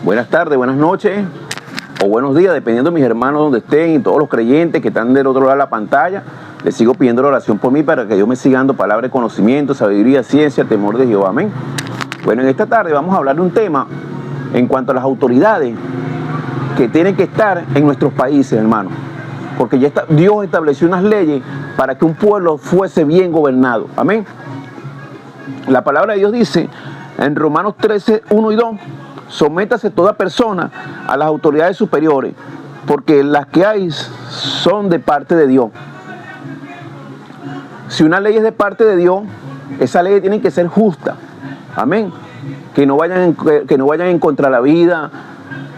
Buenas tardes, buenas noches o buenos días, dependiendo de mis hermanos donde estén y todos los creyentes que están del otro lado de la pantalla. Les sigo pidiendo la oración por mí para que Dios me siga dando palabra de conocimiento, sabiduría, ciencia, temor de Jehová. Amén. Bueno, en esta tarde vamos a hablar de un tema en cuanto a las autoridades que tienen que estar en nuestros países, hermanos. Porque ya Dios estableció unas leyes para que un pueblo fuese bien gobernado. Amén. La palabra de Dios dice en Romanos 13, 1 y 2, sométase toda persona a las autoridades superiores, porque las que hay son de parte de Dios. Si una ley es de parte de Dios, esa ley tiene que ser justa. Amén. Que no vayan en contra de la vida,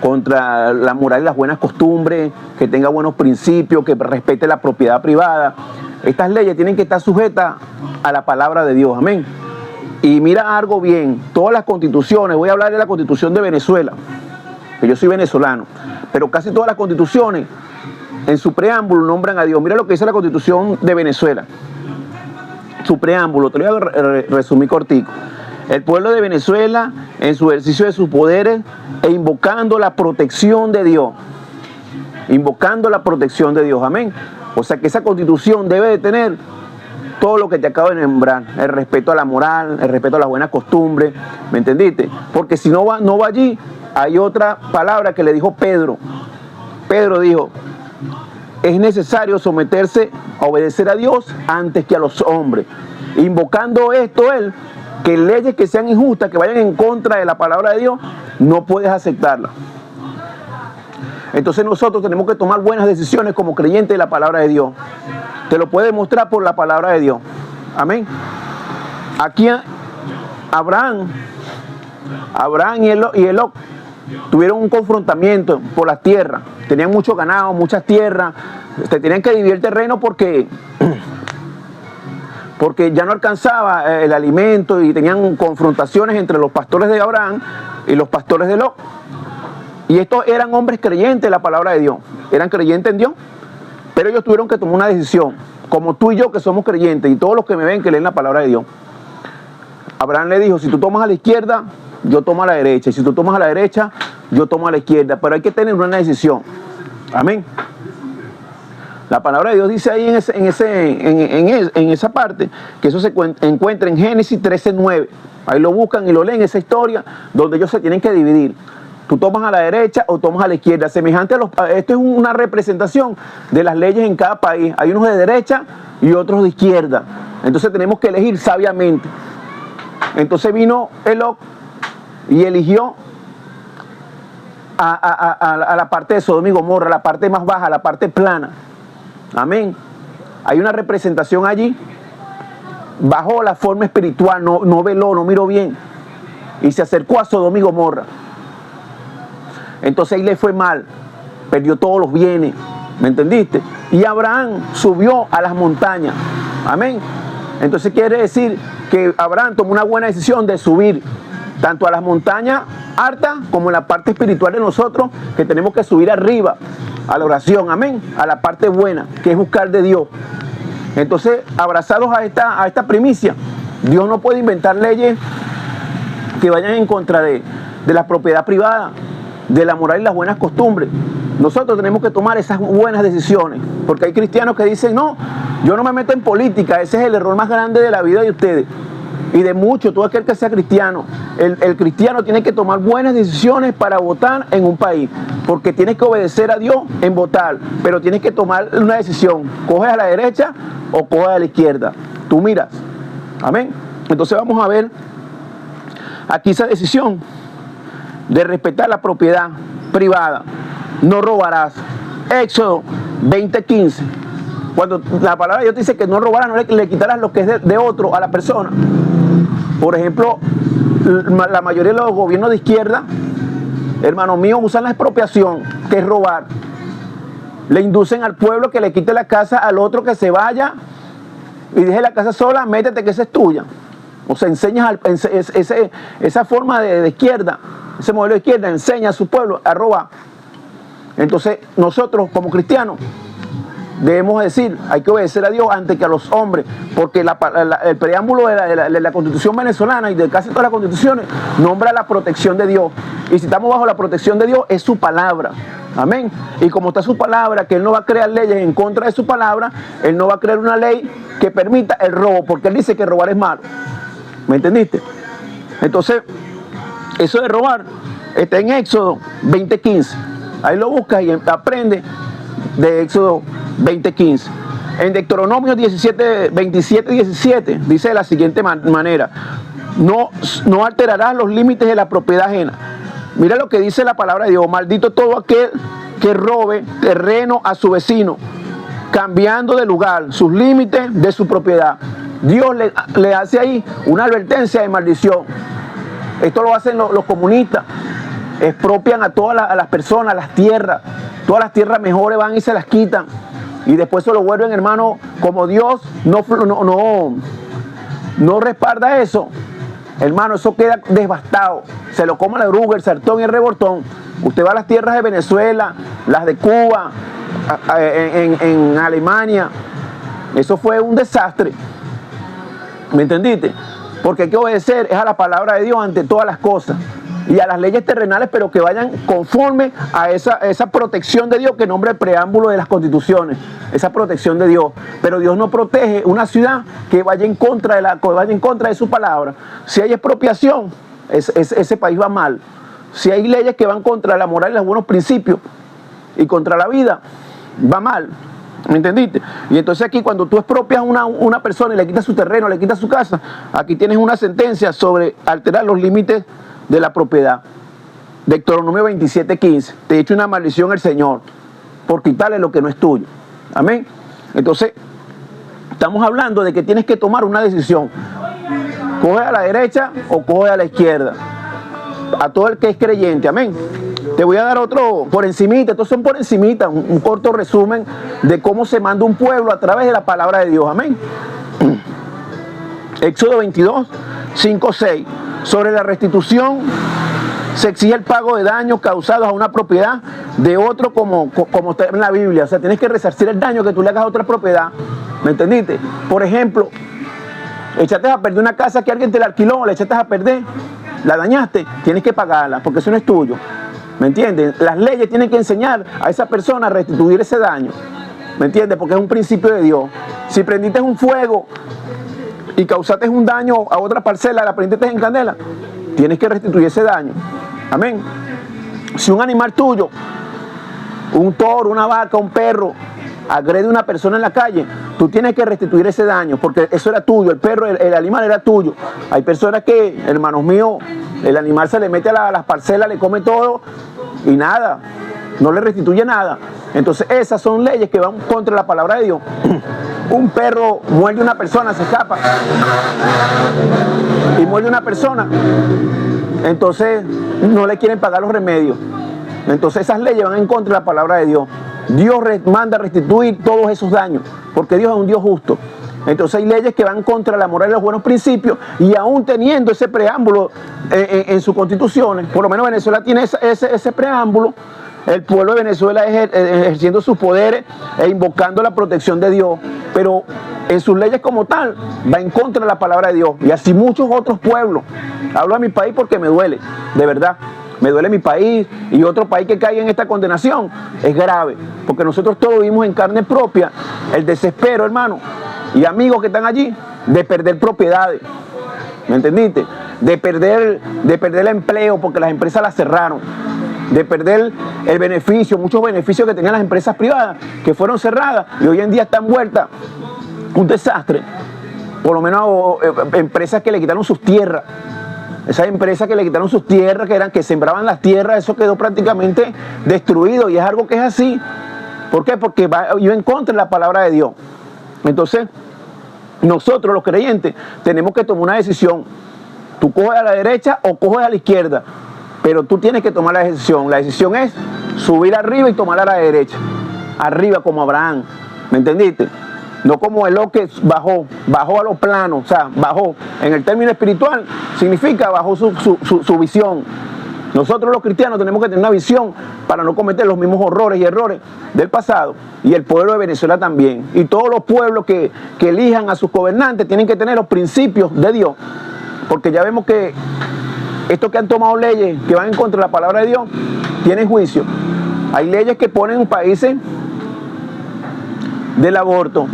contra la moral y las buenas costumbres, que tenga buenos principios, que respete la propiedad privada. Estas leyes tienen que estar sujetas a la palabra de Dios. Amén. Y mira algo bien, todas las constituciones, voy a hablar de la constitución de Venezuela, que yo soy venezolano, pero casi todas las constituciones en su preámbulo nombran a Dios. Mira lo que dice la constitución de Venezuela. Su preámbulo, te lo voy a resumir cortico. El pueblo de Venezuela, en su ejercicio de sus poderes e invocando la protección de Dios. Invocando la protección de Dios, amén. O sea que esa constitución debe de tener todo lo que te acabo de nombrar, el respeto a la moral, el respeto a las buenas costumbres, ¿me entendiste? Porque si no va allí, hay otra palabra que le dijo Pedro. Pedro dijo, es necesario someterse a obedecer a Dios antes que a los hombres. Invocando esto él, que leyes que sean injustas, que vayan en contra de la palabra de Dios, no puedes aceptarlas. Entonces nosotros tenemos que tomar buenas decisiones como creyentes de la palabra de Dios. Te lo puede demostrar por la palabra de Dios. Amén. Aquí Abraham y Enoc tuvieron un confrontamiento por las tierras. Tenían mucho ganado, muchas tierras. Tenían que dividir el terreno porque ya no alcanzaba el alimento y tenían confrontaciones entre los pastores de Abraham y los pastores de Enoc. Y estos eran hombres creyentes de la palabra de Dios. Eran creyentes en Dios. Pero ellos tuvieron que tomar una decisión, como tú y yo que somos creyentes y todos los que me ven que leen la palabra de Dios. Abraham le dijo, si tú tomas a la izquierda, yo tomo a la derecha. Y si tú tomas a la derecha, yo tomo a la izquierda. Pero hay que tener una decisión. Amén. La palabra de Dios dice ahí en esa parte, que eso se encuentra en Génesis 13:9. Ahí lo buscan y lo leen, esa historia donde ellos se tienen que dividir. Tú tomas a la derecha o tomas a la izquierda. Semejante a esto es una representación de las leyes en cada país. Hay unos de derecha y otros de izquierda. Entonces tenemos que elegir sabiamente. Entonces vino Enoc y eligió a la parte de Sodoma y Gomorra, la parte más baja, la parte plana. Amén. Hay una representación allí. Bajó la forma espiritual, no veló, no miró bien. Y se acercó a Sodoma y Gomorra. Entonces ahí le fue mal, perdió todos los bienes, ¿me entendiste? Y Abraham subió a las montañas, amén. Entonces quiere decir que Abraham tomó una buena decisión de subir tanto a las montañas altas como en la parte espiritual de nosotros, que tenemos que subir arriba a la oración, amén, a la parte buena, que es buscar de Dios. Entonces, abrazados a esta primicia, Dios no puede inventar leyes que vayan en contra de la propiedad privada, de la moral y las buenas costumbres. Nosotros tenemos que tomar esas buenas decisiones, porque hay cristianos que dicen, no, yo no me meto en política. Ese es el error más grande de la vida de ustedes y de muchos, todo aquel que sea cristiano. El cristiano tiene que tomar buenas decisiones para votar en un país, porque tienes que obedecer a Dios en votar, pero tienes que tomar una decisión, coges a la derecha o coges a la izquierda, tú miras, amén. Entonces vamos a ver aquí esa decisión de respetar la propiedad privada. No robarás. Éxodo 20:15. Cuando la palabra de Dios dice que no robarás, no le quitarás lo que es de otro a la persona. Por ejemplo, la mayoría de los gobiernos de izquierda, hermanos míos, usan la expropiación, que es robar. Le inducen al pueblo que le quite la casa al otro, que se vaya y deje la casa sola, métete que esa es tuya. O sea, enseñas esa forma de izquierda, ese modelo de izquierda, enseña a su pueblo a robar. Entonces, nosotros como cristianos debemos decir, hay que obedecer a Dios antes que a los hombres, porque el preámbulo de la Constitución venezolana y de casi todas las constituciones nombra la protección de Dios. Y si estamos bajo la protección de Dios, es su palabra. Amén. Y como está su palabra, que Él no va a crear leyes en contra de su palabra, Él no va a crear una ley que permita el robo, porque Él dice que robar es malo. ¿Me entendiste? Entonces, eso de robar está en Éxodo 20:15. Ahí lo buscas y aprende de Éxodo 20:15. En Deuteronomio 27:17 dice de la siguiente manera: no alterarás los límites de la propiedad ajena. Mira lo que dice la palabra de Dios: maldito todo aquel que robe terreno a su vecino, cambiando de lugar sus límites de su propiedad. Dios le hace ahí una advertencia de maldición. Esto lo hacen los comunistas. Expropian a todas las personas, las tierras. Todas las tierras mejores van y se las quitan. Y después se lo vuelven, hermano, como Dios no respalda eso. Hermano, eso queda devastado. Se lo come la oruga, el sartón y el revoltón. Usted va a las tierras de Venezuela, las de Cuba, en Alemania. Eso fue un desastre. ¿Me entendiste? Porque hay que obedecer es a la palabra de Dios ante todas las cosas. Y a las leyes terrenales, pero que vayan conforme a esa protección de Dios que nombra el preámbulo de las constituciones. Esa protección de Dios. Pero Dios no protege una ciudad que vaya en contra de su palabra. Si hay expropiación, ese país va mal. Si hay leyes que van contra la moral y los buenos principios y contra la vida, va mal. ¿Me entendiste? Y entonces aquí cuando tú expropias a una persona y le quitas su terreno, le quitas su casa, aquí tienes una sentencia sobre alterar los límites de la propiedad. Deuteronomio 27:15. Te he hecho una maldición al Señor por quitarle lo que no es tuyo. Amén. Entonces, estamos hablando de que tienes que tomar una decisión. Coge a la derecha o coge a la izquierda. A todo el que es creyente. Amén. Te voy a dar otro por encimita. Estos son por encimita. Un corto resumen de cómo se manda un pueblo a través de la palabra de Dios. Amén. Éxodo 22:5-6. Sobre la restitución se exige el pago de daños causados a una propiedad de otro como está en la Biblia. O sea, tienes que resarcir el daño que tú le hagas a otra propiedad. ¿Me entendiste? Por ejemplo, echaste a perder una casa que alguien te la alquiló, la echaste a perder, la dañaste, tienes que pagarla porque eso no es tuyo. ¿Me entiendes? Las leyes tienen que enseñar a esa persona a restituir ese daño. ¿Me entiendes? Porque es un principio de Dios. Si prendiste un fuego y causaste un daño a otra parcela, la prendiste en candela, tienes que restituir ese daño. Amén. Si un animal tuyo, un toro, una vaca, un perro, agrede a una persona en la calle, tú tienes que restituir ese daño, porque eso era tuyo, el perro, el animal era tuyo. Hay personas que, hermanos míos, el animal se le mete a las parcelas, le come todo y nada, no le restituye nada. Entonces esas son leyes que van contra la palabra de Dios. Un perro muerde a una persona, se escapa y muerde a una persona, entonces no le quieren pagar los remedios. Entonces esas leyes van en contra de la palabra de Dios. Dios manda restituir todos esos daños, porque Dios es un Dios justo. Entonces hay leyes que van contra la moral y los buenos principios, y aún teniendo ese preámbulo en sus constituciones, por lo menos Venezuela tiene ese preámbulo. El pueblo de Venezuela ejerciendo sus poderes e invocando la protección de Dios, pero en sus leyes como tal va en contra de la palabra de Dios. Y así muchos otros pueblos. Hablo de mi país porque me duele, de verdad. Me duele mi país, y otro país que caiga en esta condenación es grave, porque nosotros todos vivimos en carne propia el desespero, hermano, y amigos que están allí, de perder propiedades. ¿Me entendiste? De perder el empleo porque las empresas las cerraron. De perder el beneficio, muchos beneficios que tenían las empresas privadas que fueron cerradas y hoy en día están vueltas un desastre. Por lo menos empresas que le quitaron sus tierras. Esas empresas que le quitaron sus tierras, que sembraban las tierras, eso quedó prácticamente destruido, y es algo que es así. ¿Por qué? Porque iba en contra de la palabra de Dios. Entonces, nosotros los creyentes tenemos que tomar una decisión. Tú coges a la derecha o coges a la izquierda, pero tú tienes que tomar la decisión. La decisión es subir arriba y tomar a la derecha. Arriba como Abraham. ¿Me entendiste? No como Eló, que bajó a los planos, o sea, bajó. En el término espiritual significa bajó su visión. Nosotros los cristianos tenemos que tener una visión para no cometer los mismos horrores y errores del pasado, y el pueblo de Venezuela también. Y todos los pueblos que elijan a sus gobernantes tienen que tener los principios de Dios, porque ya vemos que estos que han tomado leyes que van en contra de la palabra de Dios tienen juicio. Hay leyes que ponen en países del aborto,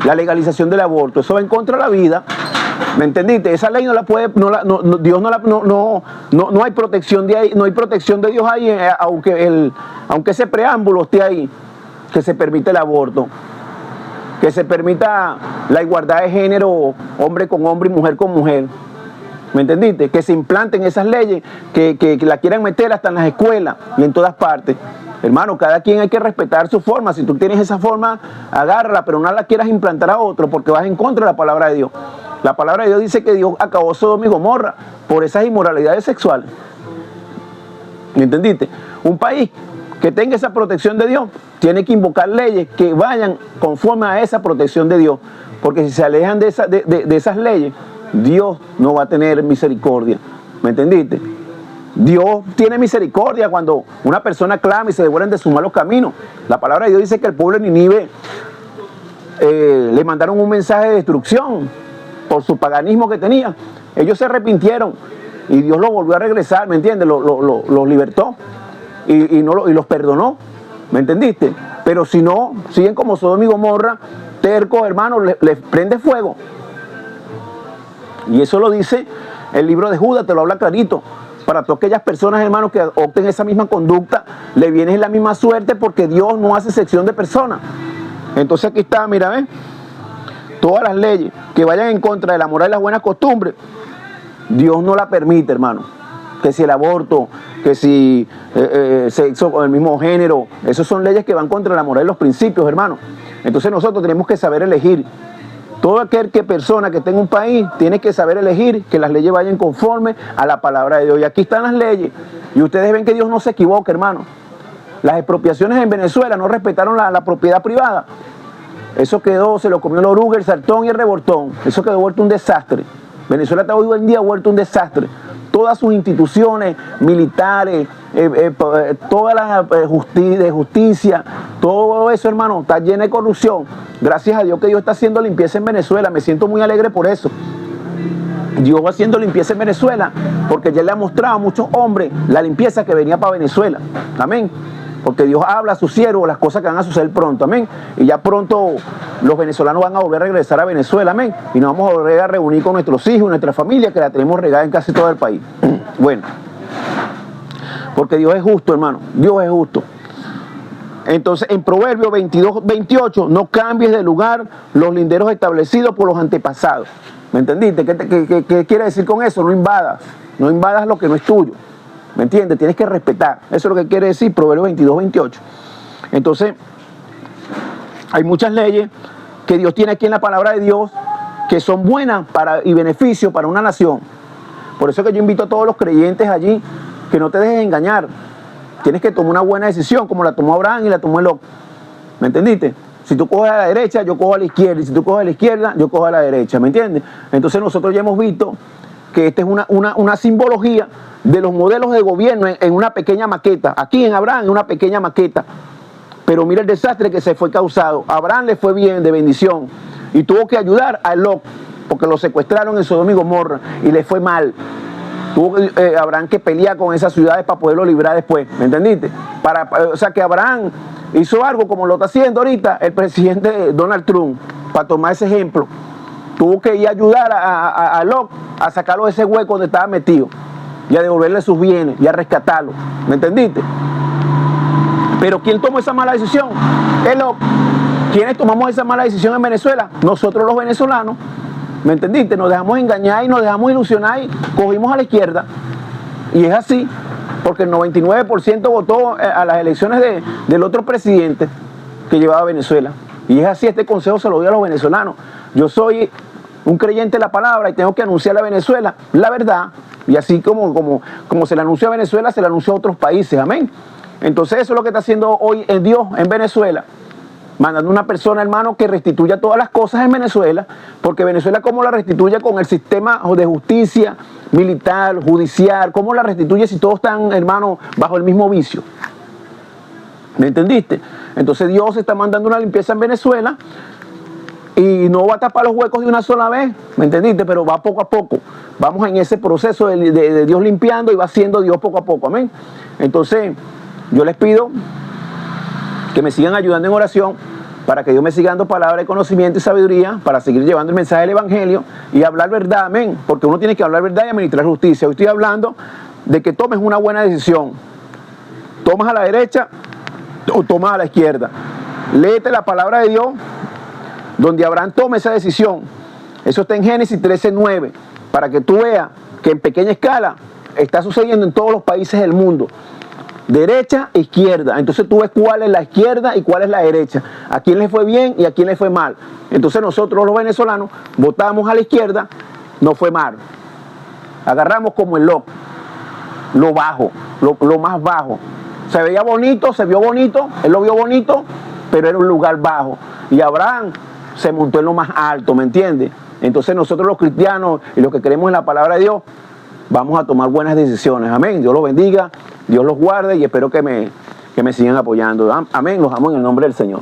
la legalización del aborto, eso va en contra de la vida. ¿Me entendiste? Esa ley no la puede, Dios no hay protección de ahí, no hay protección de Dios ahí, aunque ese preámbulo esté ahí, que se permite el aborto, que se permita la igualdad de género, hombre con hombre y mujer con mujer. ¿Me entendiste? Que se implanten esas leyes, que la quieran meter hasta en las escuelas y en todas partes. Hermano, cada quien hay que respetar su forma. Si tú tienes esa forma, agárrala, pero no la quieras implantar a otro, porque vas en contra de la palabra de Dios. La palabra de Dios dice que Dios acabó Sodoma y Gomorra por esas inmoralidades sexuales. ¿Me entendiste? Un país que tenga esa protección de Dios tiene que invocar leyes que vayan conforme a esa protección de Dios, porque si se alejan de esas leyes, Dios no va a tener misericordia. ¿Me entendiste? Dios tiene misericordia cuando una persona clama y se devuelven de sus malos caminos. La palabra de Dios dice que el pueblo de Nínive le mandaron un mensaje de destrucción por su paganismo que tenía. Ellos se arrepintieron y Dios los volvió a regresar, ¿me entiendes? Los libertó y los perdonó, ¿me entendiste? Pero si no, siguen como Sodoma y Gomorra, tercos, hermanos, les prende fuego. Y eso lo dice el libro de Judas, te lo habla clarito. Para todas aquellas personas, hermanos, que opten esa misma conducta, le viene la misma suerte, porque Dios no hace sección de personas. Entonces aquí está, mira, ¿ves? Todas las leyes que vayan en contra de la moral y las buenas costumbres, Dios no la permite, hermano. Que si el aborto, que si sexo con el mismo género, esas son leyes que van contra la moral y los principios, hermano. Entonces nosotros tenemos que saber elegir. Todo aquel persona que esté en un país tiene que saber elegir que las leyes vayan conforme a la palabra de Dios. Y aquí están las leyes. Y ustedes ven que Dios no se equivoca, hermano. Las expropiaciones en Venezuela no respetaron la propiedad privada. Eso quedó, se lo comió la oruga, el saltón y el revoltón. Eso quedó vuelto un desastre. Venezuela está hoy en día vuelto un desastre. Todas sus instituciones militares, toda la justicia, todo eso, hermano, está lleno de corrupción. Gracias a Dios que Dios está haciendo limpieza en Venezuela. Me siento muy alegre por eso. Dios va haciendo limpieza en Venezuela, porque ya le ha mostrado a muchos hombres la limpieza que venía para Venezuela. Amén. Porque Dios habla a sus siervos las cosas que van a suceder pronto, amén. Y ya pronto los venezolanos van a volver a regresar a Venezuela, amén. Y nos vamos a volver a reunir con nuestros hijos y nuestra familia, que la tenemos regada en casi todo el país. Bueno, porque Dios es justo, hermano. Dios es justo. Entonces, en Proverbios 22-28, no cambies de lugar los linderos establecidos por los antepasados. ¿Me entendiste? ¿Qué quiere decir con eso? No invadas lo que no es tuyo. ¿Me entiendes? Tienes que respetar. Eso es lo que quiere decir Proverbios 22-28. Entonces, hay muchas leyes que Dios tiene aquí en la palabra de Dios que son buenas y beneficio para una nación. Por eso que yo invito a todos los creyentes allí que no te dejes engañar. Tienes que tomar una buena decisión, como la tomó Abraham y la tomó Lot. ¿Me entendiste? Si tú coges a la derecha, yo cojo a la izquierda. Y si tú coges a la izquierda, yo cojo a la derecha. ¿Me entiendes? Entonces nosotros ya hemos visto que esta es una simbología de los modelos de gobierno en una pequeña maqueta. Aquí en Abraham, en una pequeña maqueta. Pero mira el desastre que se fue causado. A Abraham le fue bien, de bendición. Y tuvo que ayudar a Lot, porque lo secuestraron en Sodoma y Gomorra y le fue mal. Tuvo Abraham que pelear con esas ciudades para poderlo librar después. ¿Me entendiste? O sea que Abraham hizo algo como lo está haciendo ahorita el presidente Donald Trump, para tomar ese ejemplo. Tuvo que ir a ayudar a Lot a sacarlo de ese hueco donde estaba metido y a devolverle sus bienes y a rescatarlo. ¿Me entendiste? Pero ¿quién tomó esa mala decisión? Lot. ¿Quiénes tomamos esa mala decisión en Venezuela? Nosotros los venezolanos. ¿Me entendiste? Nos dejamos engañar y nos dejamos ilusionar y cogimos a la izquierda. Y es así, porque el 99% votó a las elecciones del otro presidente que llevaba a Venezuela. Y es así, este consejo se lo doy a los venezolanos. Yo soy un creyente de la palabra y tengo que anunciarle a Venezuela la verdad. Y así como se le anunció a Venezuela, se le anunció a otros países. Amén. Entonces eso es lo que está haciendo hoy Dios en Venezuela. Mandando una persona, hermano, que restituya todas las cosas en Venezuela, porque Venezuela, como la restituye con el sistema de justicia, militar, judicial, ¿cómo la restituye si todos están, hermano, bajo el mismo vicio? ¿Me entendiste? Entonces Dios está mandando una limpieza en Venezuela y no va a tapar los huecos de una sola vez, ¿me entendiste? Pero va poco a poco. Vamos en ese proceso de Dios limpiando y va haciendo Dios poco a poco, amén. Entonces, yo les pido que me sigan ayudando en oración para que Dios me siga dando palabra de conocimiento y sabiduría para seguir llevando el mensaje del Evangelio y hablar verdad, amén. Porque uno tiene que hablar verdad y administrar justicia. Hoy estoy hablando de que tomes una buena decisión. Tomas a la derecha o tomas a la izquierda. Léete la palabra de Dios donde Abraham toma esa decisión. Eso está en Génesis 13:9, para que tú veas que en pequeña escala está sucediendo en todos los países del mundo. Derecha e izquierda. Entonces tú ves cuál es la izquierda y cuál es la derecha. A quién le fue bien y a quién le fue mal. Entonces nosotros los venezolanos votamos a la izquierda, no fue mal. Agarramos como el lo bajo, lo más bajo. Se veía bonito, se vio bonito, él lo vio bonito, pero era un lugar bajo. Y Abraham se montó en lo más alto, ¿me entiendes? Entonces nosotros los cristianos y los que creemos en la palabra de Dios, vamos a tomar buenas decisiones. Amén. Dios los bendiga, Dios los guarde y espero que me sigan apoyando. Amén. Los amo en el nombre del Señor.